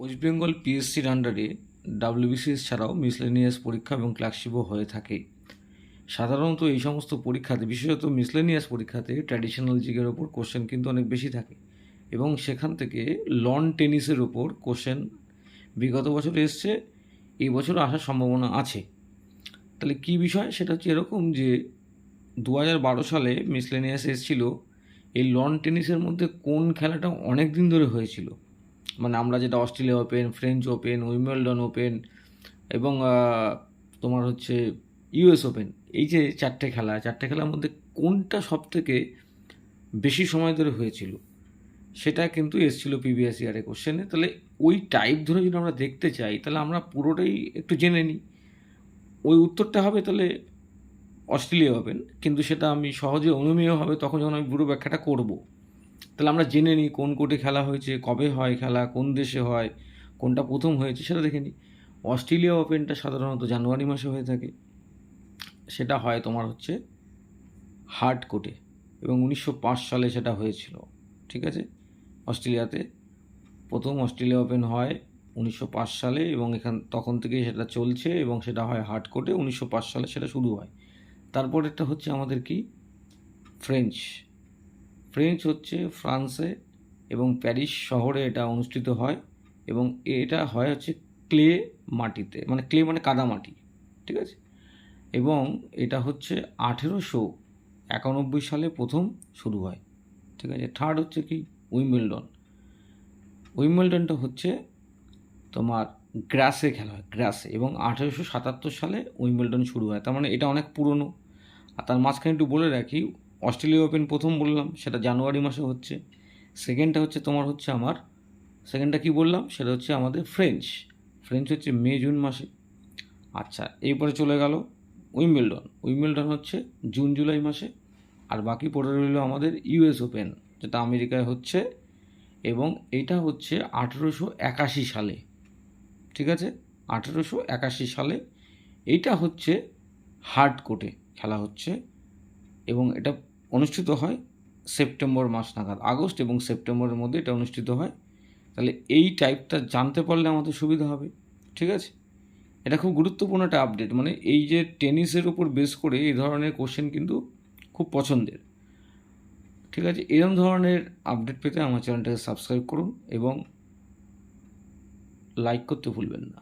West Bengal পিএসসির আন্ডারে WBCS ছাড়াও miscellaneous পরীক্ষা এবং ক্লার্কশিপও হয়ে থাকে। সাধারণত এই সমস্ত পরীক্ষাতে, বিশেষত মিসলেনিয়াস পরীক্ষাতে, ট্র্যাডিশনাল জিকের ওপর কোশ্চেন কিন্তু অনেক বেশি থাকে এবং সেখান থেকে লন টেনিসের ওপর কোশ্চেন বিগত বছর এসছে, এই বছরও আসার সম্ভাবনা আছে। তাহলে কী বিষয়, সেটা হচ্ছে এরকম যে 2012 সালে মিসলেনিয়াস এসেছিল এই লন টেনিসের মধ্যে কোন খেলাটা অনেক দিন ধরে হয়েছিল, মানে আমরা যেটা Australia open, French open, Wimbledon open এবং তোমার হচ্ছে ইউএস ওপেন, এই যে চারটে খেলার মধ্যে কোনটা সব থেকে বেশি সময় ধরে হয়েছিল, সেটা কিন্তু এসেছিলো প্রিভিয়াস ইয়ারে কোশ্চেনে। তাহলে ওই টাইপ ধরে যদি আমরা দেখতে চাই, তাহলে আমরা পুরোটাই একটু জেনে নিই। ওই উত্তরটা হবে তাহলে অস্ট্রেলিয়া ওপেন, কিন্তু সেটা আমি সহজে অনুমেয় হবে তখন যখন আমি পুরো ব্যাখ্যাটা করব। তাহলে আমরা জেনে নিই কোন কোর্টে খেলা হয়েছে, কবে হয় খেলা, কোন দেশে হয়, কোনটা প্রথম হয়েছে সেটা দেখে নিই। অস্ট্রেলিয়া ওপেনটা সাধারণত জানুয়ারি মাসে হয়ে থাকে, সেটা হয় তোমার হচ্ছে হার্ট কোর্টে, এবং 1905 সালে সেটা হয়েছিল। ঠিক আছে, অস্ট্রেলিয়াতে প্রথম অস্ট্রেলিয়া ওপেন হয় 1905 সালে, এবং তখন থেকেই সেটা চলছে এবং সেটা হয় হার্ট কোর্টে। 1905 সালে সেটা শুরু হয়। তারপরেরটা হচ্ছে আমাদের কি, ফ্রেঞ্চ হচ্ছে ফ্রান্সে এবং প্যারিস শহরে এটা অনুষ্ঠিত হয়, এবং এটা হয় হচ্ছে ক্লে মাটিতে, মানে ক্লে মানে কাদামাটি। ঠিক আছে, এবং এটা হচ্ছে 1891 সালে প্রথম শুরু হয়। ঠিক আছে, থার্ড হচ্ছে কি, উইম্বলডনটা হচ্ছে তোমার গ্রাসে খেলা হয়, গ্রাসে, এবং 1877 সালে উইম্বলডন শুরু হয়। তার মানে এটা অনেক পুরনো। আর তার মাঝখানে একটু বলে রাখি, অস্ট্রেলিয়া ওপেন প্রথম বললাম, সেটা জানুয়ারি মাসে হচ্ছে। সেকেন্ডটা হচ্ছে তোমার হচ্ছে আমার, সেকেন্ডটা কী বললাম, সেটা হচ্ছে আমাদের ফ্রেঞ্চ হচ্ছে মে জুন মাসে। আচ্ছা, এরপরে চলে গেল উইম্বলডন হচ্ছে জুন জুলাই মাসে। আর বাকি পড়ে রইল আমাদের ইউএস ওপেন, যেটা আমেরিকায় হচ্ছে, এবং এটা হচ্ছে 1881 সালে। ঠিক আছে, 1881 সালে এইটা হচ্ছে হার্ট কোর্টে খেলা হচ্ছে, এবং এটা অনুষ্ঠিত হয় সেপ্টেম্বর মাস নাগাদ, আগস্ট এবং সেপ্টেম্বরের মধ্যে এটা অনুষ্ঠিত হয়। তাহলে এই টাইপটা জানতে পারলে আমাদের সুবিধা হবে। ঠিক আছে, এটা খুব গুরুত্বপূর্ণ একটা আপডেট, মানে এই যে টেনিসের উপর বেস করে এই ধরনের কোশ্চেন কিন্তু খুব পছন্দের। ঠিক আছে, এরকম ধরনের আপডেট পেতে আমার চ্যানেলটাকে সাবস্ক্রাইব করুন এবং লাইক করতে ভুলবেন না।